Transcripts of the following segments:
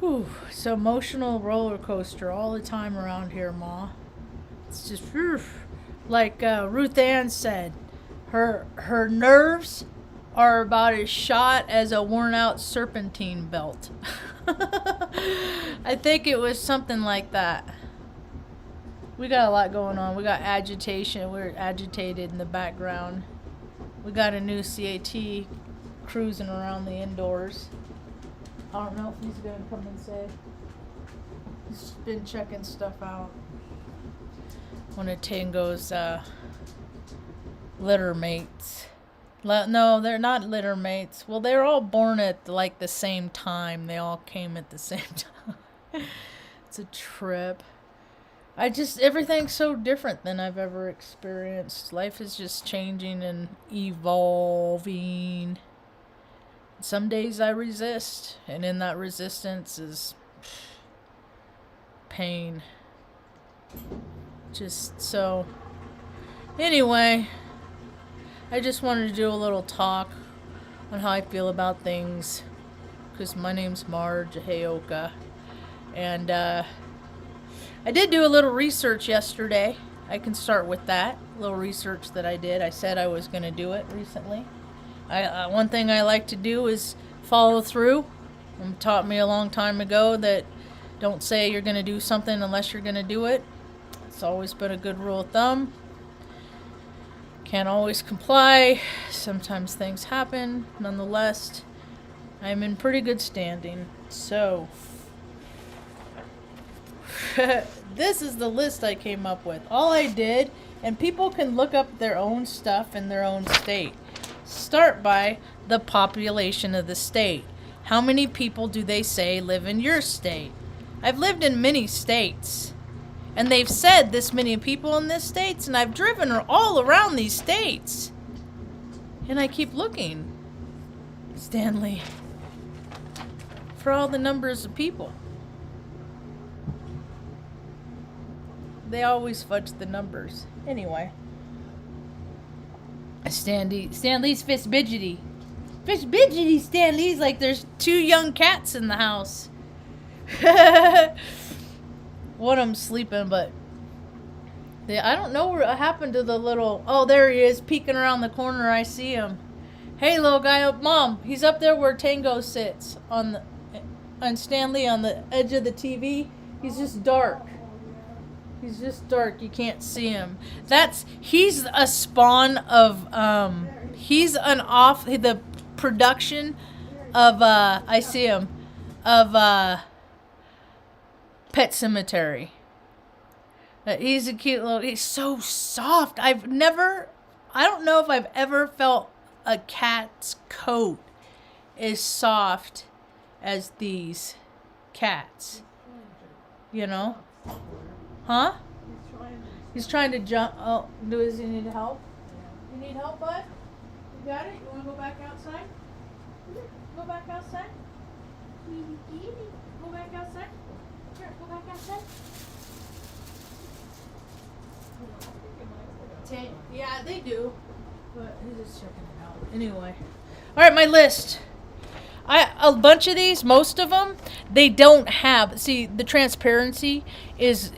Whew, it's an emotional roller coaster all the time around here, Ma. It's just like Ruth Ann said, her nerves are about as shot as a worn out serpentine belt. I think it was something like that. We got a lot going on. We got agitation. We're agitated in the background. We got a new CAT cruising around the indoors. I don't know if he's gonna come and say. He's been checking stuff out. One of Tango's litter mates. No, they're not litter mates. Well, they're all born at like the same time. They all came at the same time. It's a trip. Everything's so different than I've ever experienced. Life is just changing and evolving. Some days I resist, and in that resistance is pain. Just so. Anyway, I just wanted to do a little talk on how I feel about things, because my name's Marge Heyoka, and I did do a little research yesterday. I can start with that little research that I did. I said I was going to do it recently. One thing I like to do is follow through. It taught me a long time ago that don't say you're going to do something unless you're going to do it. It's always been a good rule of thumb. Can't always comply. Sometimes things happen. Nonetheless, I'm in pretty good standing. So, this is the list I came up with. All I did, and people can look up their own stuff in their own state. Start by the population of the state. How many people do they say live in your state? I've lived in many states, and they've said this many people in this states, and I've driven all around these states. And I keep looking, Stanley, for all the numbers of people. They always fudge the numbers. Anyway. Stanley's fist-bidgety. Fist-bidgety, Stanley's like there's 2 young cats in the house. One of them's sleeping, but I don't know what happened to the little... Oh, there he is, peeking around the corner. I see him. Hey, little guy. Mom, he's up there where Tango sits on Stanley on the edge of the TV. He's just dark. He's just dark. You can't see him. He's a spawn of, he's the production of, I see him, of, Pet Cemetery. He's a cute little, he's so soft. I don't know if I've ever felt a cat's coat as soft as these cats. You know? Huh? He's trying to jump. Oh, does he need help? You need help, bud? You got it? You want to go back outside? Go back outside? Go back outside? Here, go back outside. Yeah, they do. But he's just checking it out. Anyway. Alright, my list. A bunch of these, most of them, they don't have. See, the transparency is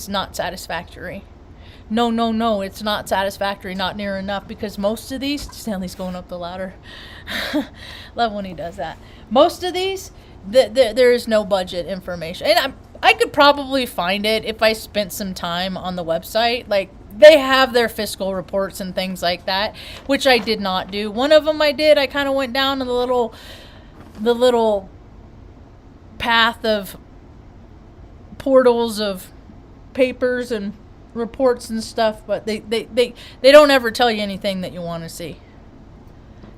not satisfactory. No, it's not satisfactory, not near enough, because most of these, Stanley's going up the ladder. Love when he does that. Most of these, there is no budget information, and I could probably find it if I spent some time on the website. Like, they have their fiscal reports and things like that, which I did not do. One of them I did. I kind of went down to the little path of portals of papers and reports and stuff, but they don't ever tell you anything that you want to see.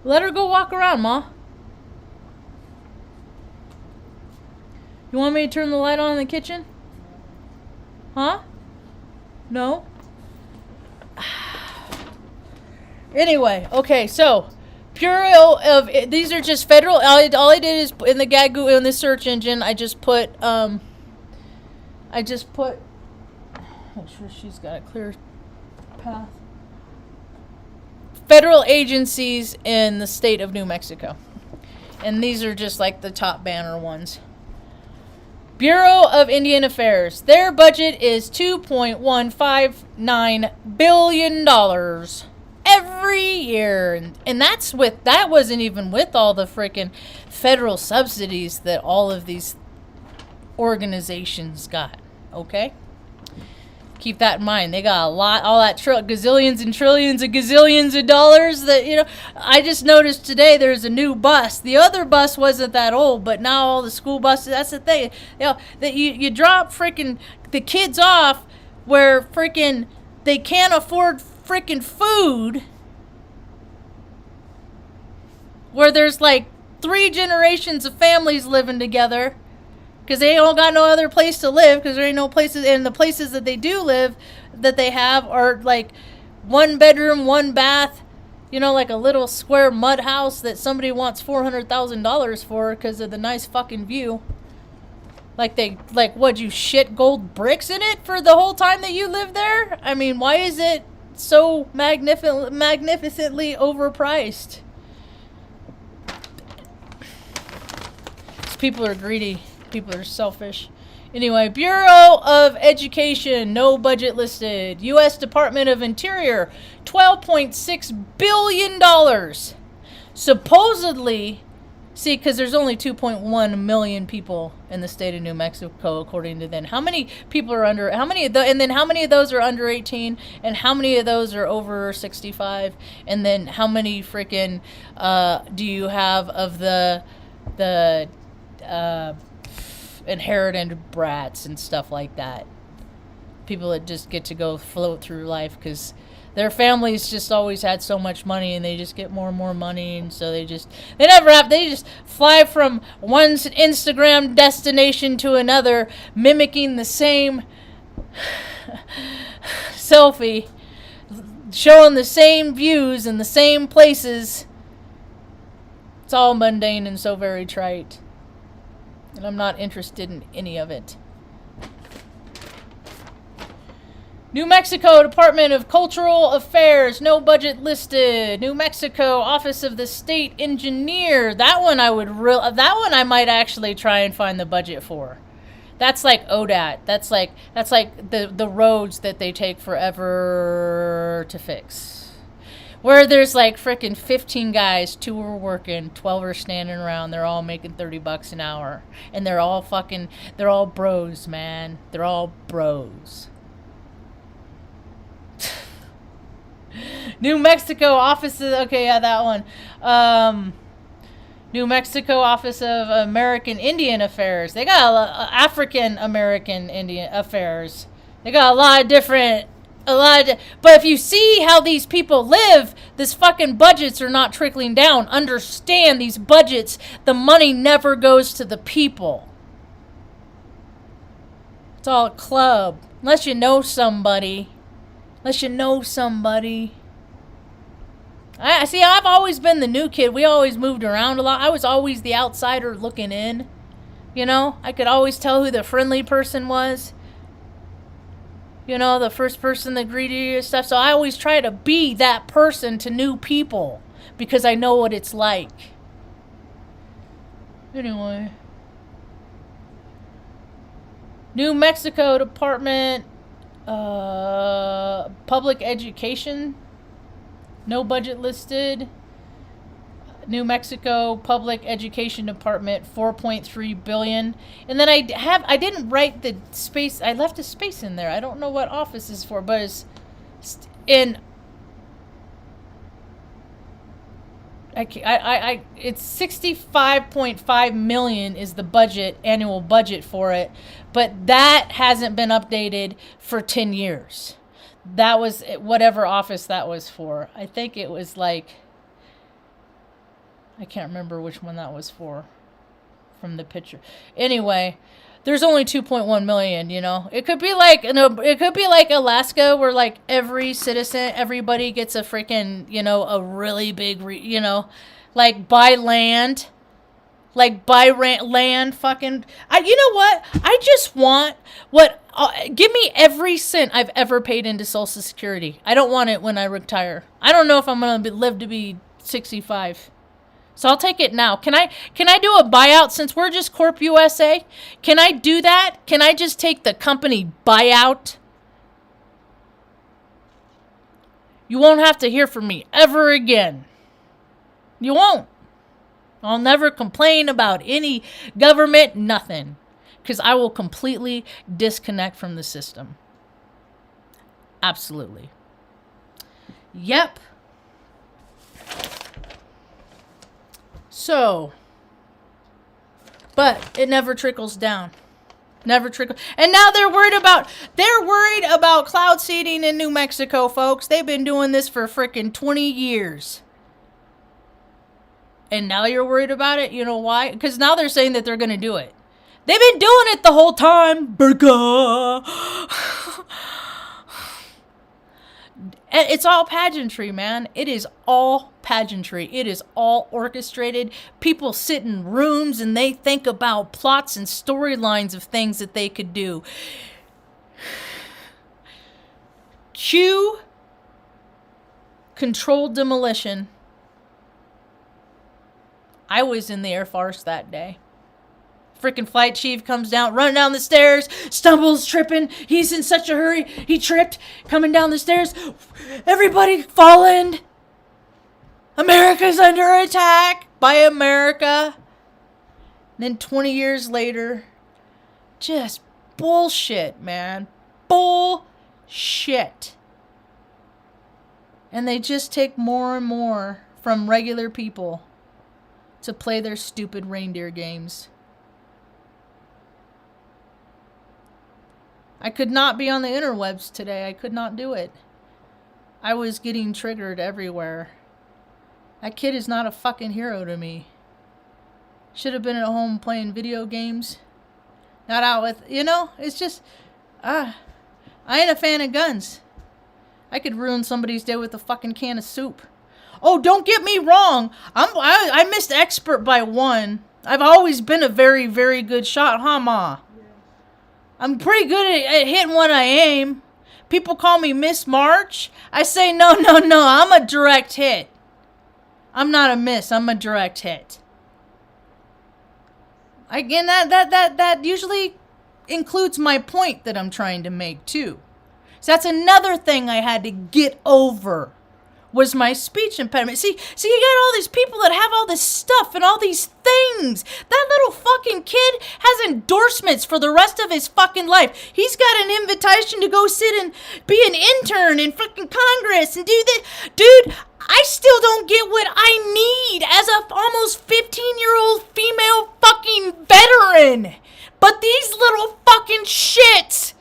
Let her go walk around, Ma. You want me to turn the light on in the kitchen? Huh? No? Anyway, okay, so Bureau of, these are just federal. All I did is in the Gagoo, in the search engine, I just put make sure she's got a clear path. Federal agencies in the state of New Mexico. And these are just like the top banner ones. Bureau of Indian Affairs. Their budget is $2.159 billion every year. And that wasn't even with all the freaking federal subsidies that all of these organizations got. Okay? Keep that in mind. They got a lot, all that gazillions and trillions and gazillions of dollars that, I just noticed today there's a new bus. The other bus wasn't that old, but now all the school buses, that's the thing. That you drop freaking the kids off where freaking they can't afford freaking food, where there's like 3 generations of families living together. Because they don't got no other place to live, because there ain't no places, and the places that they do live, that they have, are like 1 bedroom, 1 bath, like a little square mud house that somebody wants $400,000 for because of the nice fucking view. What'd you shit gold bricks in it for the whole time that you lived there? I mean, why is it so magnificently overpriced? People are greedy. People are selfish. Anyway, Bureau of Education, no budget listed. U.S. Department of Interior, $12.6 billion. Supposedly, because there's only 2.1 million people in the state of New Mexico, according to them. How many people are under, how many of those are under 18, and how many of those are over 65, and then how many freaking do you have of the inherited brats and stuff like that? People that just get to go float through life because their families just always had so much money, and they just get more and more money, and so they just fly from one Instagram destination to another, mimicking the same selfie, showing the same views and the same places. It's all mundane and so very trite. And I'm not interested in any of it. New Mexico Department of Cultural Affairs, no budget listed. New Mexico Office of the State Engineer. That one I might actually try and find the budget for. That's like ODAT. That's like the roads that they take forever to fix. Where there's like frickin' 15 guys, 2 are working, 12 are standing around. They're all making $30 an hour. And they're all bros, man. They're all bros. New Mexico Office of, okay, yeah, that one. New Mexico Office of American Indian Affairs. They got African American Indian Affairs. They got a lot of different, but if you see how these people live, these fucking budgets are not trickling down. Understand, these budgets, the money never goes to the people. It's all a club. Unless you know somebody. I've always been the new kid. We always moved around a lot. I was always the outsider looking in. I could always tell who the friendly person was. The first person that greeted you and stuff. So I always try to be that person to new people because I know what it's like. Anyway. New Mexico Department Public Education, no budget listed. New Mexico Public Education Department, $4.3 billion. And then I didn't write the space. I left a space in there. I don't know what office is for, but it's in. It's $65.5 million is the annual budget for it, but that hasn't been updated for 10 years. That was whatever office that was for. I think it was like, I can't remember which one that was for from the picture. Anyway, there's only 2.1 million, It could be like Alaska, where like everybody gets a freaking, a really big, like buy land. Fucking, you know what? I just want give me every cent I've ever paid into Social Security. I don't want it when I retire. I don't know if I'm going to live to be 65. So I'll take it now. Can I do a buyout since we're just Corp USA? Can I do that? Can I just take the company buyout? You won't have to hear from me ever again. You won't. I'll never complain about any government, nothing. Because I will completely disconnect from the system. Absolutely. Yep. So, but it never trickles down. Never trickle. And now they're worried about cloud seeding in New Mexico, folks. They've been doing this for freaking 20 years. And now you're worried about it? You know why? Because now they're saying that they're going to do it. They've been doing it the whole time. Burger. It's all pageantry, man. It is all pageantry. It is all orchestrated. People sit in rooms and they think about plots and storylines of things that they could do. Cue controlled demolition. I was in the Air Force that day. Freaking flight chief comes down, running down the stairs, stumbles, tripping. He's in such a hurry. He tripped, coming down the stairs. Everybody falling. America's under attack by America. And then 20 years later, just bullshit, man. Bullshit. And they just take more and more from regular people to play their stupid reindeer games. I could not be on the interwebs today. I could not do it. I was getting triggered everywhere. That kid is not a fucking hero to me. Should have been at home playing video games. Not out with, it's just, I ain't a fan of guns. I could ruin somebody's day with a fucking can of soup. Oh, don't get me wrong. I missed expert by 1. I've always been a very, very good shot, huh, Ma? I'm pretty good at hitting when I aim. People call me Miss Marge. I say, no, I'm a direct hit. I'm not a miss, I'm a direct hit. Again, that usually includes my point that I'm trying to make, too. So that's another thing I had to get over. Was my speech impediment. See, you got all these people that have all this stuff and all these things. That little fucking kid has endorsements for the rest of his fucking life. He's got an invitation to go sit and be an intern in fucking Congress and do this. Dude, I still don't get what I need as a almost 15-year-old female fucking veteran. But these little fucking shits.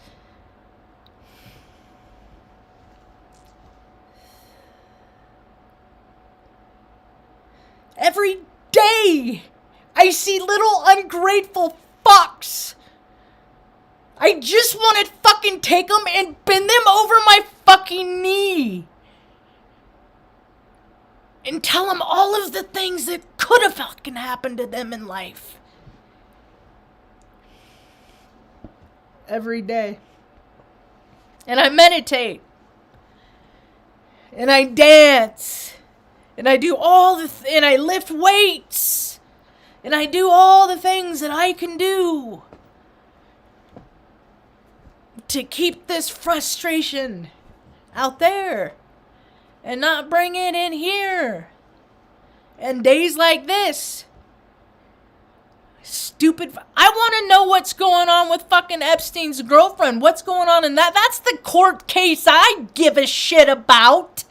Every day, I see little ungrateful fucks. I just want to fucking take them and bend them over my fucking knee. And tell them all of the things that could have fucking happened to them in life. Every day. And I meditate. And I dance. And I do and I lift weights. And I do all the things that I can do to keep this frustration out there and not bring it in here. And days like this, stupid. I want to know what's going on with fucking Epstein's girlfriend. What's going on in that? That's the court case I give a shit about.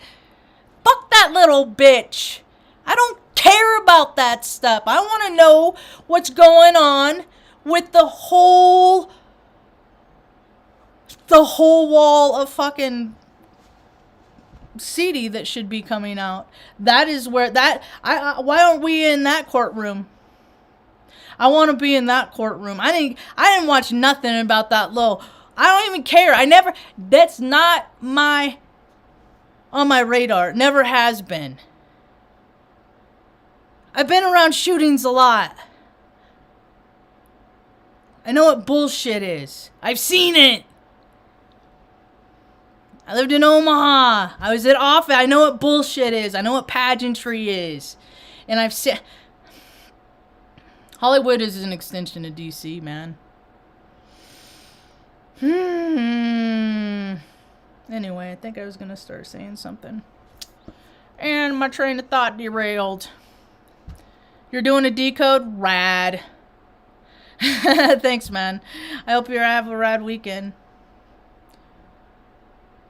Fuck that little bitch. I don't care about that stuff. I want to know what's going on with the whole wall of fucking CD that should be coming out. That is where why aren't we in that courtroom? I want to be in that courtroom. I didn't watch nothing about that little. I don't even care. That's not on my radar. Never has been. I've been around shootings a lot. I know what bullshit is. I've seen it. I lived in Omaha. I was at office. I know what bullshit is. I know what pageantry is. And I've seen... Hollywood is an extension of DC, man. Anyway, I think I was going to start saying something. And my train of thought derailed. You're doing a decode? Rad. Thanks, man. I hope you have a rad weekend.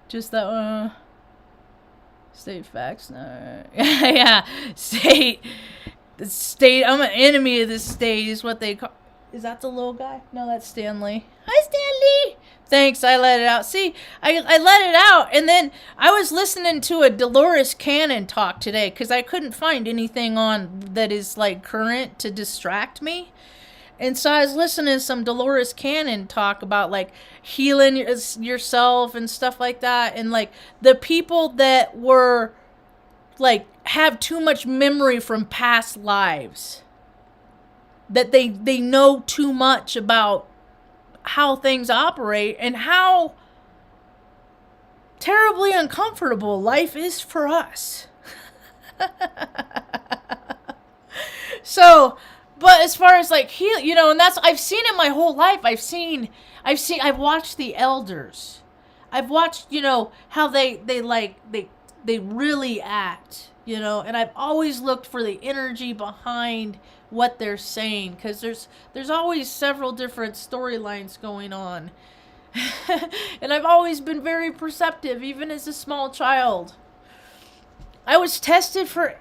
Just that, state facts. No. Yeah, state. The state. I'm an enemy of the state is what they call. Is that the little guy? No, that's Stanley. Hi, Stanley. Thanks, I let it out. See, I let it out, and then I was listening to a Dolores Cannon talk today because I couldn't find anything on that is like current to distract me. And so I was listening to some Dolores Cannon talk about like healing yourself and stuff like that. And like the people that were like have too much memory from past lives. That they know too much about how things operate and how terribly uncomfortable life is for us. So, but as far as like heal, you know, and that's, I've seen it my whole life. I've watched the elders. I've watched, you know, how they really act, you know, and I've always looked for the energy behind what they're saying, because there's always several different storylines going on. And I've always been very perceptive, even as a small child. I was tested for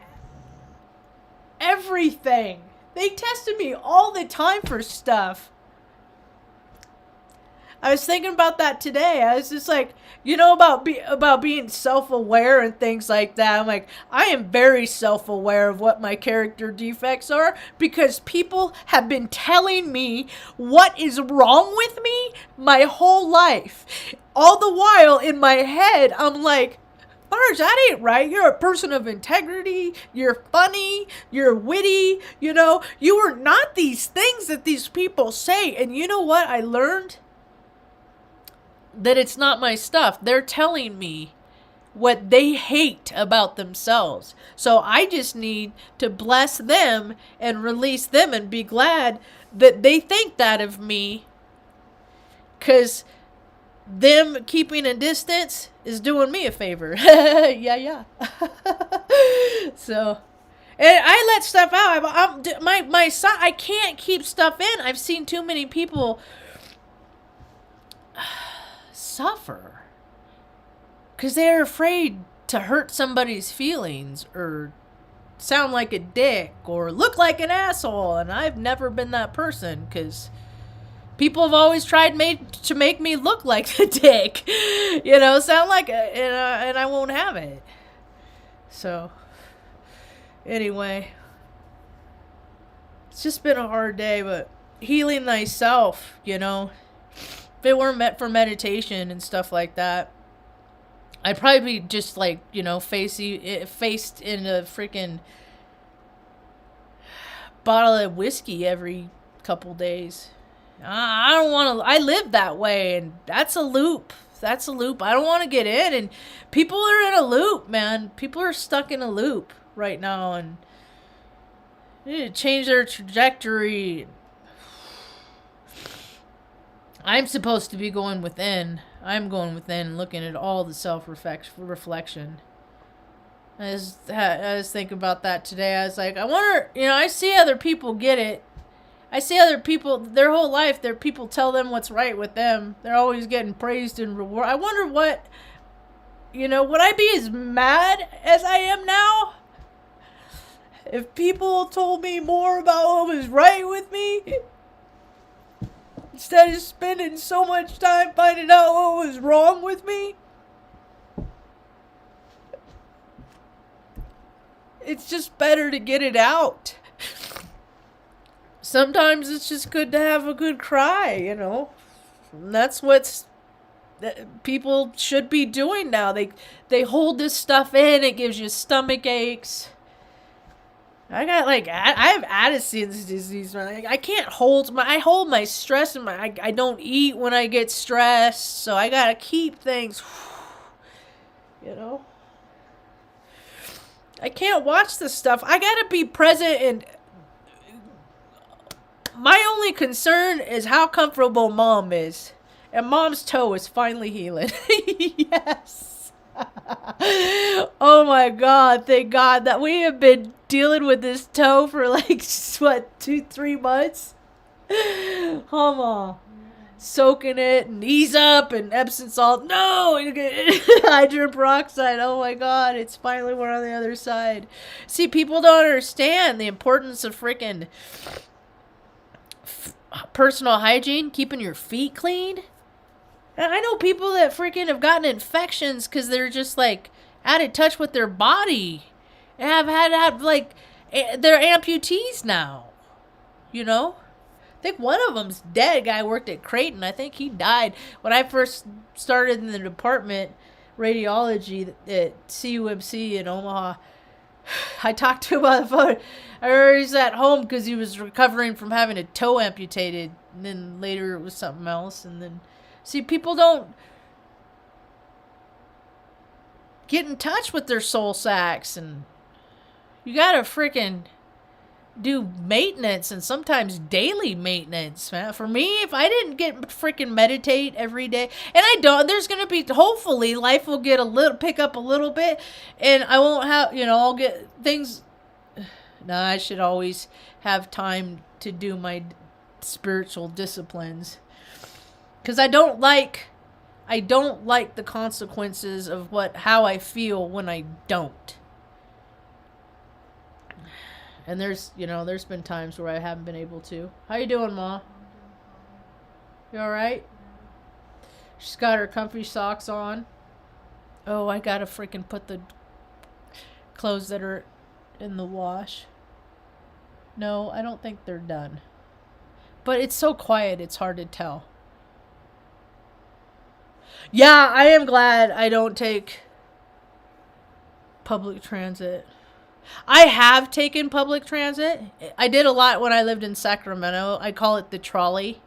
everything. They tested me all the time for stuff. I was thinking about that today. I was just like, you know, about being self-aware and things like that. I'm like, I am very self-aware of what my character defects are because people have been telling me what is wrong with me my whole life. All the while in my head, I'm like, Marge, that ain't right. You're a person of integrity. You're funny. You're witty. You know, you are not these things that these people say. And you know what I learned? That it's not my stuff. They're telling me what they hate about themselves. So I just need to bless them and release them and be glad that they think that of me. Because them keeping a distance is doing me a favor. Yeah. So, and I let stuff out. My son, I can't keep stuff in. I've seen too many people suffer because they're afraid to hurt somebody's feelings or sound like a dick or look like an asshole. And I've never been that person because people have always tried to make me look like the dick, you know, sound like it, and I won't have it. So, anyway, it's just been a hard day, but healing thyself, you know, if it weren't meant for meditation and stuff like that, I'd probably be just like, you know, faced in a freaking bottle of whiskey every couple days. I don't want to, I live that way, and that's a loop. I don't want to get in, and people are in a loop, man. People are stuck in a loop right now, and they need to change their trajectory. I'm supposed to be going within. I'm going within and looking at all the self-reflection. I was thinking about that today. I was like, I wonder, you know, I see other people get it. I see other people, their whole life, their people tell them what's right with them. They're always getting praised and rewarded. I wonder what, you know, would I be as mad as I am now? If people told me more about what was right with me, instead of spending so much time finding out what was wrong with me. It's just better to get it out. Sometimes it's just good to have a good cry, you know. And that's what people should be doing now. They hold this stuff in. It gives you stomach aches. I have Addison's disease. I can't I hold my stress in I don't eat when I get stressed. So I gotta keep things, you know. I can't watch this stuff. I gotta be present, and my only concern is how comfortable Mom is. And Mom's toe is finally healing. Yes. Oh my God, thank God that we have been dealing with this toe for like, what, 2-3 months? Come on. Soaking it and ease up and Epsom salt. No! Hydrogen peroxide. Oh my God, it's finally we're on the other side. See, people don't understand the importance of freaking personal hygiene, keeping your feet clean. And I know people that freaking have gotten infections because they're just like out of touch with their body and have like they're amputees now. You know? I think one of them's dead. Guy worked at Creighton. I think he died when I first started in the department, radiology at CUMC in Omaha. I talked to him on the phone. I remember he's at home because he was recovering from having a toe amputated. And then later it was something else. And then, see, people don't get in touch with their soul sacks. And you gotta freaking do maintenance, and sometimes daily maintenance, man. For me, if I didn't get freaking meditate every day, and I don't, there's gonna be, hopefully life will get pick up a little bit, and I won't have, I'll get things. No, I should always have time to do my spiritual disciplines, because I don't like the consequences of how I feel when I don't. And there's been times where I haven't been able to. How you doing, Ma? You all right? She's got her comfy socks on. Oh, I gotta freaking put the clothes that are in the wash. No, I don't think they're done. But it's so quiet, it's hard to tell. Yeah, I am glad I don't take public transit. I have taken public transit. I did a lot when I lived in Sacramento. I call it the trolley.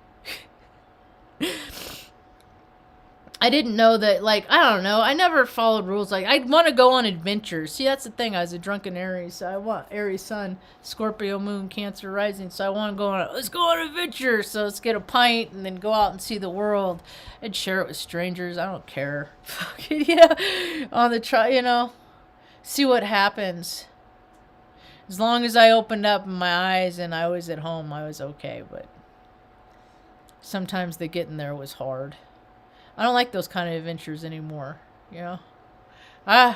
I didn't know that, like, I don't know. I never followed rules. Like, I want to go on adventures. See, that's the thing. I was a drunken Aries. So I want Aries sun, Scorpio moon, Cancer rising. So I want to let's go on adventure. So let's get a pint and then go out and see the world and share it with strangers. I don't care. On the see what happens. As long as I opened up my eyes and I was at home, I was okay. But sometimes the getting there was hard. I don't like those kind of adventures anymore. I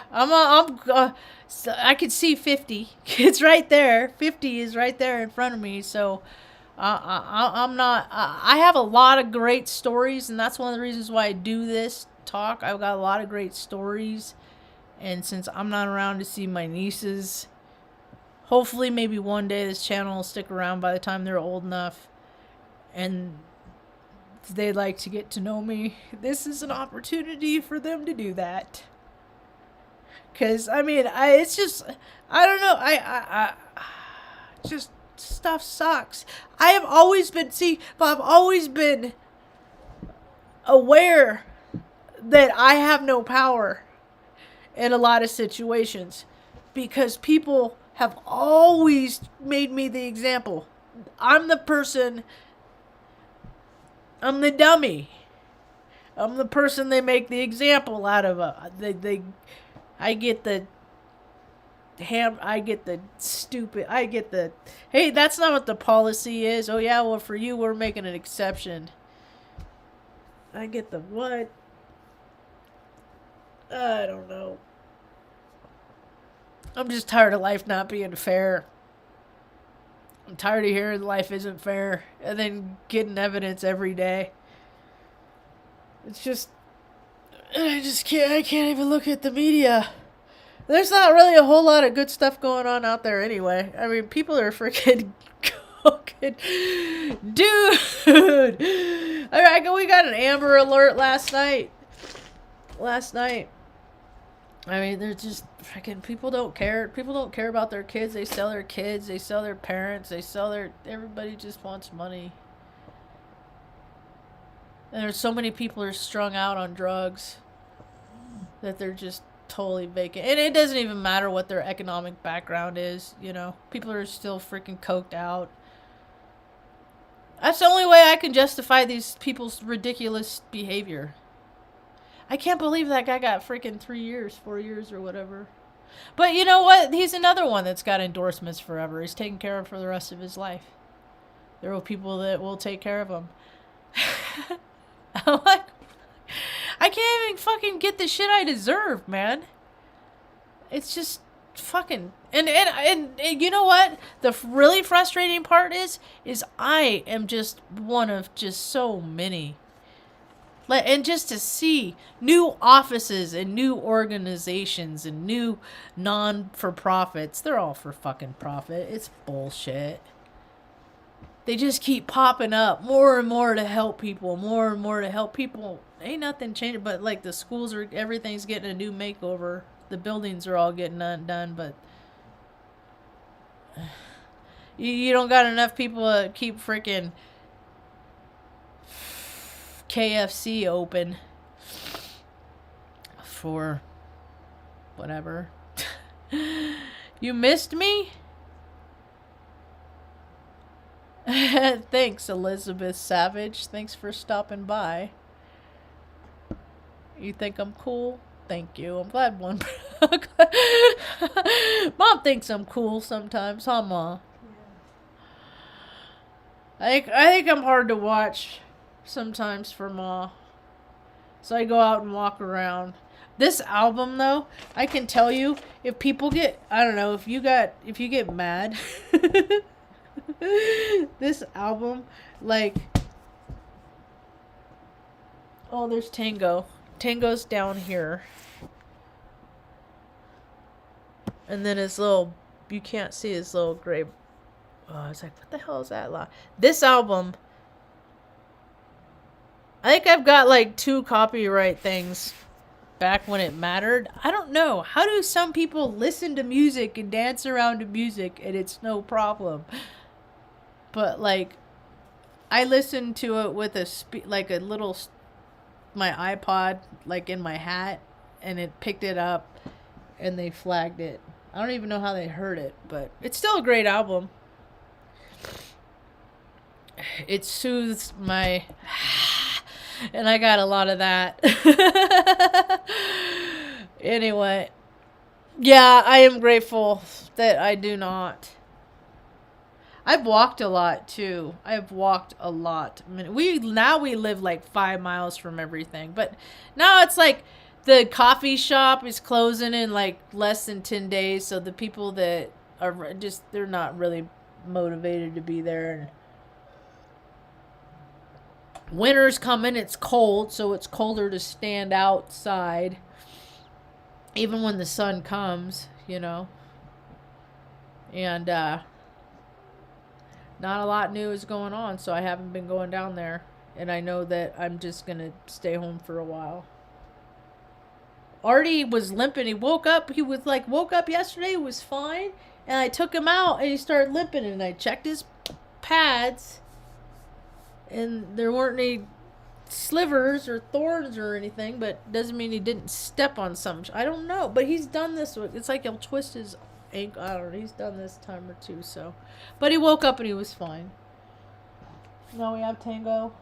could see 50. It's right there. 50 is right there in front of me. So I'm not. I have a lot of great stories, and that's one of the reasons why I do this talk. I've got a lot of great stories, and since I'm not around to see my nieces. Hopefully, maybe one day this channel will stick around by the time they're old enough and they'd like to get to know me. This is an opportunity for them to do that. Because, it's just, I don't know. Just stuff sucks. I've always been aware that I have no power in a lot of situations because people have always made me the example. I'm the person. I'm the dummy. I'm the person they make the example out of. I get the stupid. Hey, that's not what the policy is. Oh yeah, well for you we're making an exception. I get the what? I don't know. I'm just tired of life not being fair. I'm tired of hearing life isn't fair and then getting evidence every day. It's just, I can't even look at the media. There's not really a whole lot of good stuff going on out there anyway. People are freaking cooking. Dude! We got an Amber Alert last night. They're just freaking, people don't care. People don't care about their kids. They sell their kids. They sell their parents. Everybody just wants money. And there's so many people who are strung out on drugs that they're just totally vacant. And it doesn't even matter what their economic background is, you know. People are still freaking coked out. That's the only way I can justify these people's ridiculous behavior. I can't believe that guy got freaking 3 years, 4 years, or whatever. But you know what? He's another one that's got endorsements forever. He's taken care of for the rest of his life. There are people that will take care of him. I'm like, I can't even fucking get the shit I deserve, man. It's just fucking... And you know what? The really frustrating part is I am just one of just so many. And just to see new offices and new organizations and new non-for-profits, they're all for fucking profit. It's bullshit. They just keep popping up more and more to help people, more and more to help people. Ain't nothing changing, but like the schools are, everything's getting a new makeover. The buildings are all getting undone, but you don't got enough people to keep freaking KFC open for whatever. You missed me? Thanks, Elizabeth Savage. Thanks for stopping by. You think I'm cool? Thank you. I'm glad one... Mom thinks I'm cool sometimes, huh, Ma? I think I'm hard to watch sometimes for Ma. So I go out and walk around. This album, though, I can tell you, if people get... I don't know, if you get mad... This album, like... Oh, there's Tango. Tango's down here. And then his little... You can't see his little gray... Oh, it's like, what the hell is that? This album... I think I've got like 2 copyright things back when it mattered. I don't know. How do some people listen to music and dance around to music and it's no problem? But like, I listened to it with like a little... my iPod like in my hat, and it picked it up and they flagged it. I don't even know how they heard it, but it's still a great album. It soothes my... And I got a lot of that. Anyway. Yeah, I am grateful that I do not. I've walked a lot, too. I've walked a lot. I mean, we live like 5 miles from everything. But now it's like the coffee shop is closing in like less than 10 days. So the people that are just... They're not really motivated to be there. And winter's coming, it's cold, so it's colder to stand outside. Even when the sun comes, you know. And, not a lot new is going on, so I haven't been going down there. And I know that I'm just going to stay home for a while. Artie was limping. He woke up yesterday, he was fine. And I took him out, and he started limping, and I checked his pads. And there weren't any slivers or thorns or anything, but doesn't mean he didn't step on something. I don't know, but he's done this. It's like he'll twist his ankle. I don't know. He's done this time or two, so. But he woke up and he was fine. Now we have Tango.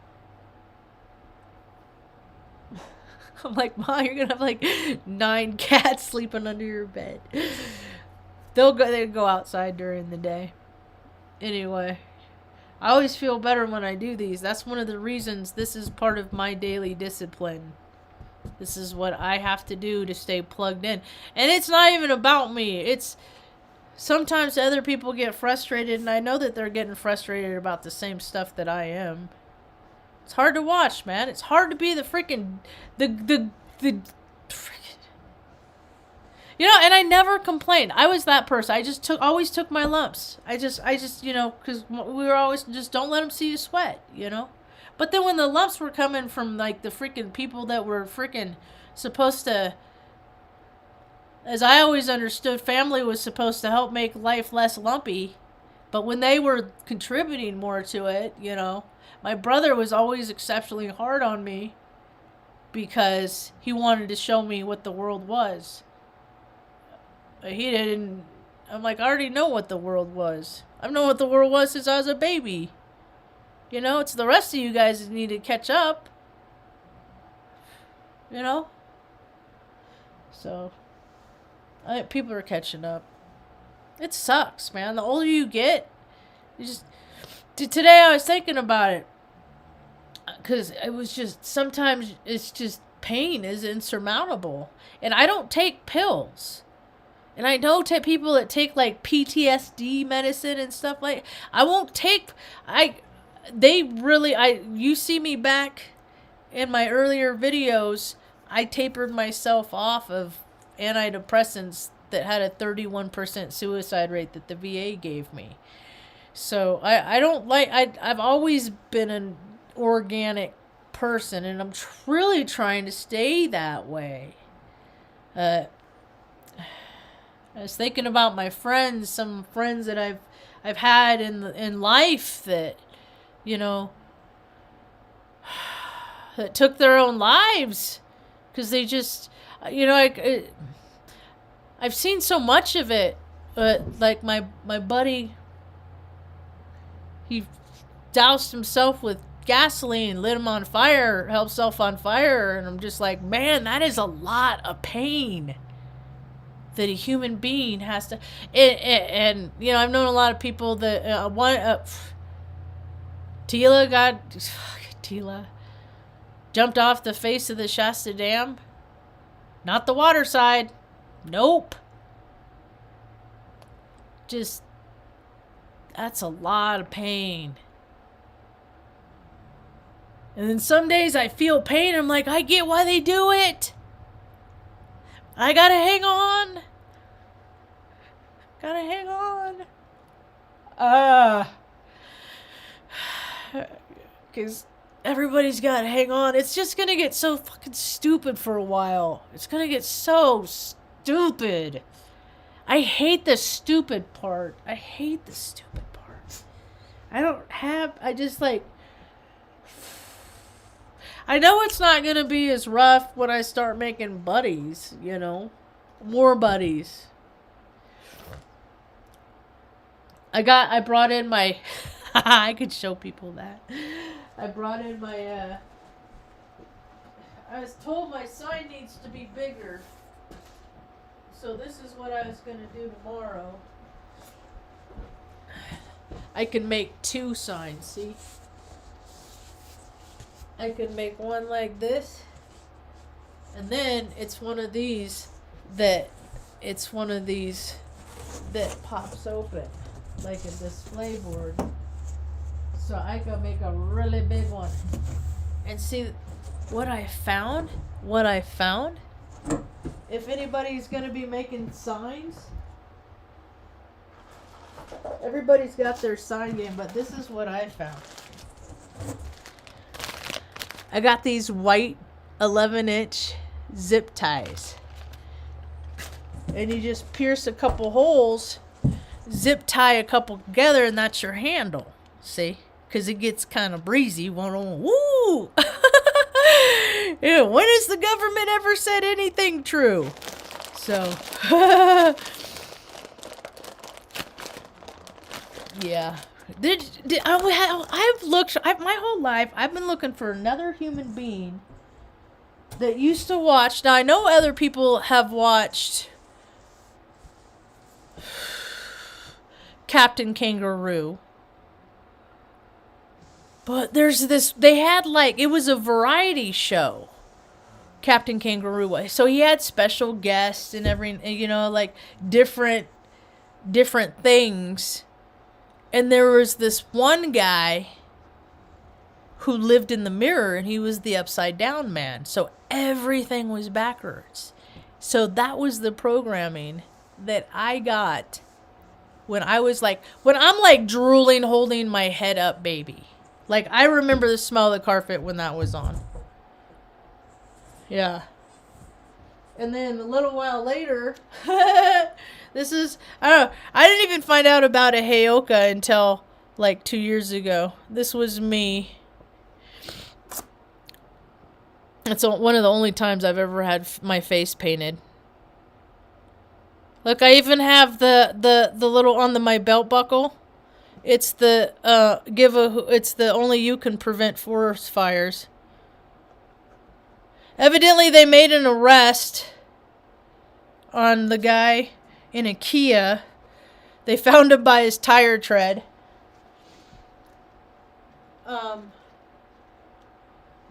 I'm like, Mom, you're gonna have like 9 cats sleeping under your bed. They go outside during the day. Anyway. I always feel better when I do these. That's one of the reasons this is part of my daily discipline. This is what I have to do to stay plugged in. And it's not even about me. It's sometimes other people get frustrated, and I know that they're getting frustrated about the same stuff that I am. It's hard to watch, man. It's hard to be the freaking... The you know, and I never complained. I was that person. I just always took my lumps. I just, you know, because we were always just, don't let them see you sweat, you know. But then when the lumps were coming from like the freaking people that were freaking supposed to, as I always understood, family was supposed to help make life less lumpy. But when they were contributing more to it, you know, my brother was always exceptionally hard on me because he wanted to show me what the world was. he didn't. I'm like, I already know what the world was. I've known what the world was since I was a baby. You know, it's the rest of you guys that need to catch up. You know? So, I think people are catching up. It sucks, man. The older you get, you just... Today I was thinking about it. Because it was just... Sometimes it's just... Pain is insurmountable. And I don't take pills. And I know people that take like PTSD medicine and stuff like... I won't take... You see me back in my earlier videos, I tapered myself off of antidepressants that had a 31% suicide rate that the VA gave me. So I don't like... I've always been an organic person, and I'm really trying to stay that way. I was thinking about my friends, some friends that I've had in life that, you know, that took their own lives because they just, you know, I've seen so much of it. But like my buddy, he doused himself with gasoline, lit him on fire, helped himself on fire, and I'm just like, man, that is a lot of pain that a human being has to... And you know, I've known a lot of people that... Tila jumped off the face of the Shasta Dam. Not the water side. Nope. Just... That's a lot of pain. And then some days I feel pain. I'm like, I get why they do it. I gotta hang on. Gotta hang on. Because everybody's gotta hang on. It's just gonna get so fucking stupid for a while. It's gonna get so stupid. I hate the stupid part. I just like... I know it's not going to be as rough when I start making buddies, you know. More buddies. I brought in my... I could show people that. I brought in my... I was told my sign needs to be bigger. So this is what I was going to do tomorrow. I can make 2 signs, see? I could make one like this, and then it's one of these that pops open like a display board. So I could make a really big one. And see what I found? If anybody's gonna be making signs, everybody's got their sign game, but this is what I found. I got these white 11-inch zip ties. And you just pierce a couple holes, zip tie a couple together, and that's your handle. See? Because it gets kind of breezy. Woo! Yeah, when has the government ever said anything true? So, yeah. My whole life, I've been looking for another human being that used to watch. Now, I know other people have watched Captain Kangaroo. But there's this, they had like, it was a variety show. Captain Kangaroo was. So he had special guests and you know, like different things. And there was this one guy who lived in the mirror, and he was the upside down man. So everything was backwards. So that was the programming that I got when I'm like drooling, holding my head up, baby. Like, I remember the smell of the carpet when that was on. Yeah. And then a little while later, I don't know, I didn't even find out about a Heyoka until like 2 years ago. This was me. It's one of the only times I've ever had my face painted. Look, I even have the little on my belt buckle. It's the it's the only you can prevent forest fires. Evidently, they made an arrest on the guy in a Kia. They found him by his tire tread.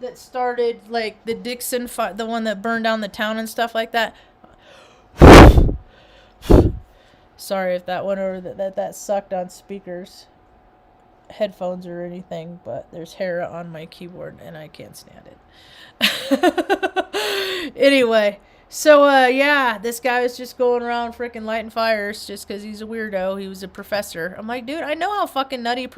That started like the Dixon fire, the one that burned down the town and stuff like that. Sorry if that went over that sucked on speakers, headphones or anything, but there's hair on my keyboard and I can't stand it. Anyway, so yeah, this guy was just going around freaking lighting fires just because he's a weirdo. He was a professor. I'm like, dude, I know how fucking nutty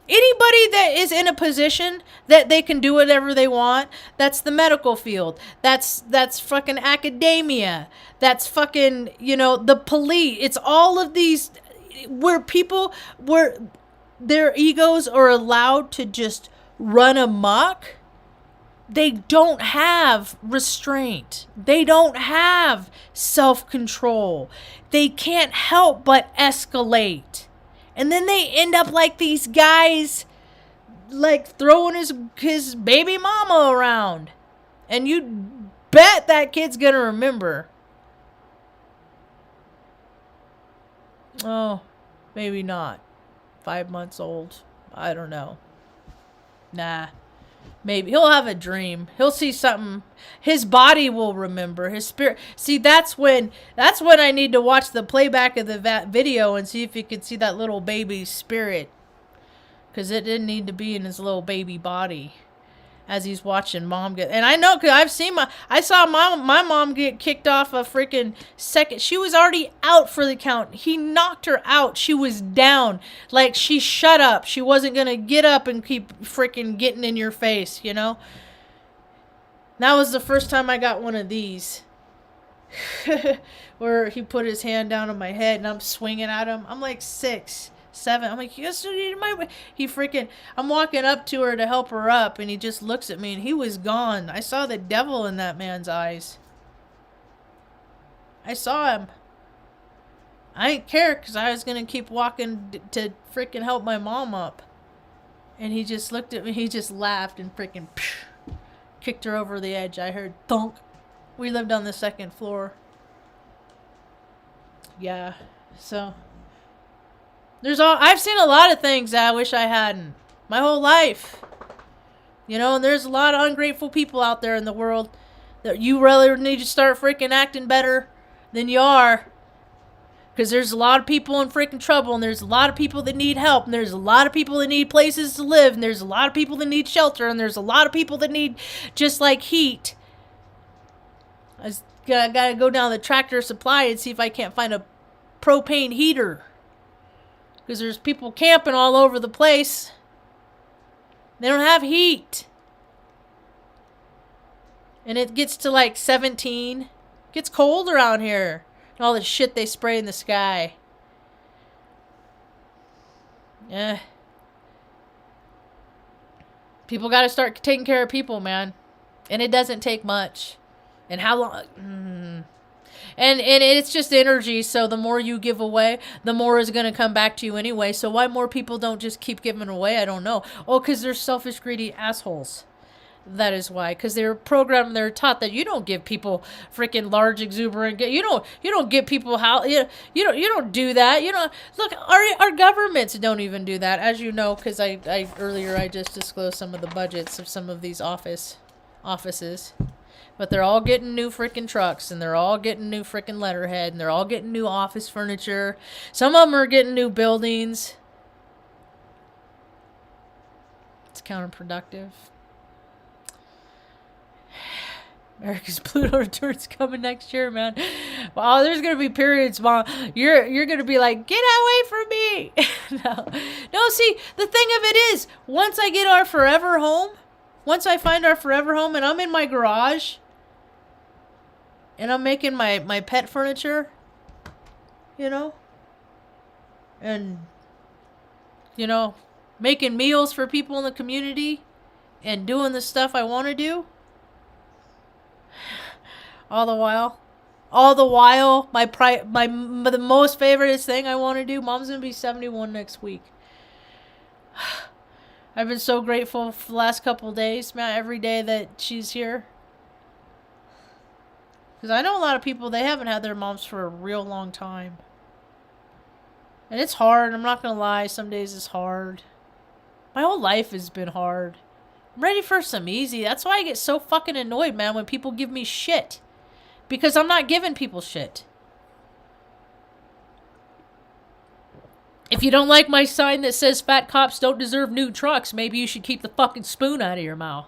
anybody that is in a position that they can do whatever they want, that's the medical field. That's fucking academia. That's fucking, the police. It's all of these where their egos are allowed to just run amok. They don't have restraint. They don't have self-control. They can't help but escalate. And then they end up like these guys, like throwing his baby mama around. And you bet that kid's going to remember. Oh, maybe not. 5 months old. I don't know. Nah. Maybe he'll have a dream. He'll see something. His body will remember. His spirit. See, that's when I need to watch the playback of the video and see if you can see that little baby's spirit. Because it didn't need to be in his little baby body as he's watching mom get. And I know because I saw my mom get kicked off a freaking second. She was already out for the count. He knocked her out. She was down. Like she shut up. She wasn't going to get up and keep freaking getting in your face, That was the first time I got one of these. Where he put his hand down on my head and I'm swinging at him. I'm like 6, 7. I'm like, yes, I'm walking up to her to help her up and he just looks at me and he was gone. I saw the devil in that man's eyes. I saw him. I didn't care because I was going to keep walking to freaking help my mom up. And he just looked at me. He just laughed and freaking kicked her over the edge. I heard thunk. We lived on the 2nd floor. Yeah, so I've seen a lot of things that I wish I hadn't. My whole life. And there's a lot of ungrateful people out there in the world that you really need to start freaking acting better than you are. Because there's a lot of people in freaking trouble, and there's a lot of people that need help, and there's a lot of people that need places to live, and there's a lot of people that need shelter, and there's a lot of people that need just like heat. I gotta go down the Tractor Supply and see if I can't find a propane heater. Because there's people camping all over the place. They don't have heat. And it gets to like 17. It gets cold around here. And all the shit they spray in the sky. Yeah. People got to start taking care of people, man. And it doesn't take much. And how long... And it's just energy, so the more you give away, the more is going to come back to you anyway. So why more people don't just keep giving away, I don't know. Oh, because they're selfish, greedy assholes. That is why. Because they're programmed, they're taught that you don't give people freaking large, exuberant... You don't give people how... You don't do that. Look, our governments don't even do that, as you know, because earlier I just disclosed some of the budgets of some of these offices. But they're all getting new freaking trucks, and they're all getting new freaking letterhead, and they're all getting new office furniture. Some of them are getting new buildings. It's counterproductive. America's Pluto return's coming next year, man. Wow, there's gonna be periods, Mom. You're gonna be like, get away from me. No. See, the thing of it is, once I get our forever home, once I find our forever home, and I'm in my garage, and I'm making my pet furniture, and making meals for people in the community, and doing the stuff I want to do. All the while, All the while, the most favorite thing I want to do, Mom's going to be 71 next week. I've been so grateful for the last couple of days, man, every day that she's here. Because I know a lot of people, they haven't had their moms for a real long time. And it's hard, I'm not going to lie, some days it's hard. My whole life has been hard. I'm ready for some easy. That's why I get so fucking annoyed, man, when people give me shit. Because I'm not giving people shit. If you don't like my sign that says fat cops don't deserve new trucks, maybe you should keep the fucking spoon out of your mouth.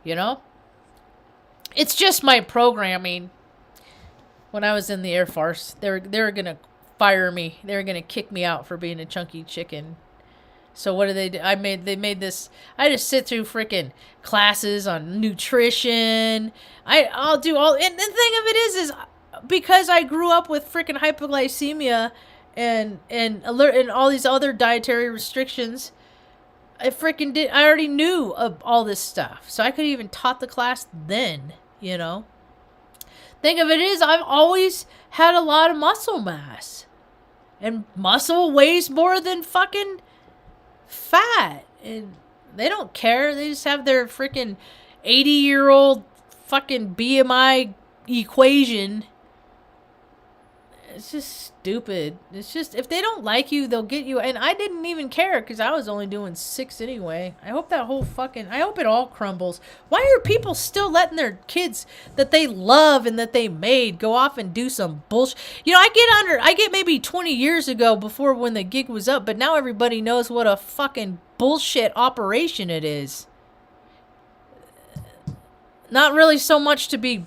You know? It's just my programming. When I was in the Air Force, they were going to fire me. They were going to kick me out for being a chunky chicken. So what did they do? They made this. I just sit through freaking classes on nutrition. I'll do all. And the thing of it is because I grew up with freaking hypoglycemia and all these other dietary restrictions. I already knew of all this stuff, so I could even taught the class then. You know. Thing of it is, I've always had a lot of muscle mass, and muscle weighs more than fucking fat, and they don't care. They just have their freaking 80-year-old fucking BMI equation. It's just stupid. It's just, if they don't like you, they'll get you. And I didn't even care because I was only doing 6 anyway. I hope I hope it all crumbles. Why are people still letting their kids that they love and that they made go off and do some bullshit? You know, I get maybe 20 years ago before when the gig was up, but now everybody knows what a fucking bullshit operation it is. Not really so much to be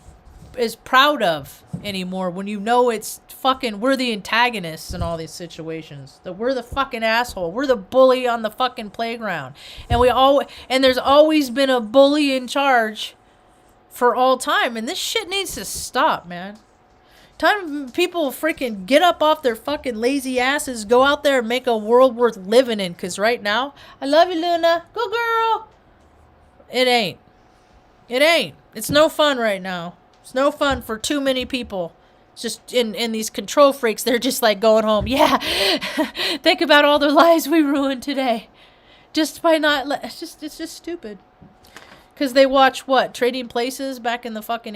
as proud of anymore when you know it's fucking, we're the antagonists in all these situations, that we're the fucking asshole, we're the bully on the fucking playground, and there's always been a bully in charge for all time, and this shit needs to stop, man. Time people freaking get up off their fucking lazy asses, go out there and make a world worth living in, because right now, I love you, Luna, go girl, it ain't. It's no fun right now. It's no fun for too many people. It's just in these control freaks, they're just like going home. Yeah, think about all the lives we ruined today, just by not. It's just stupid. Because they watch what, Trading Places back in the fucking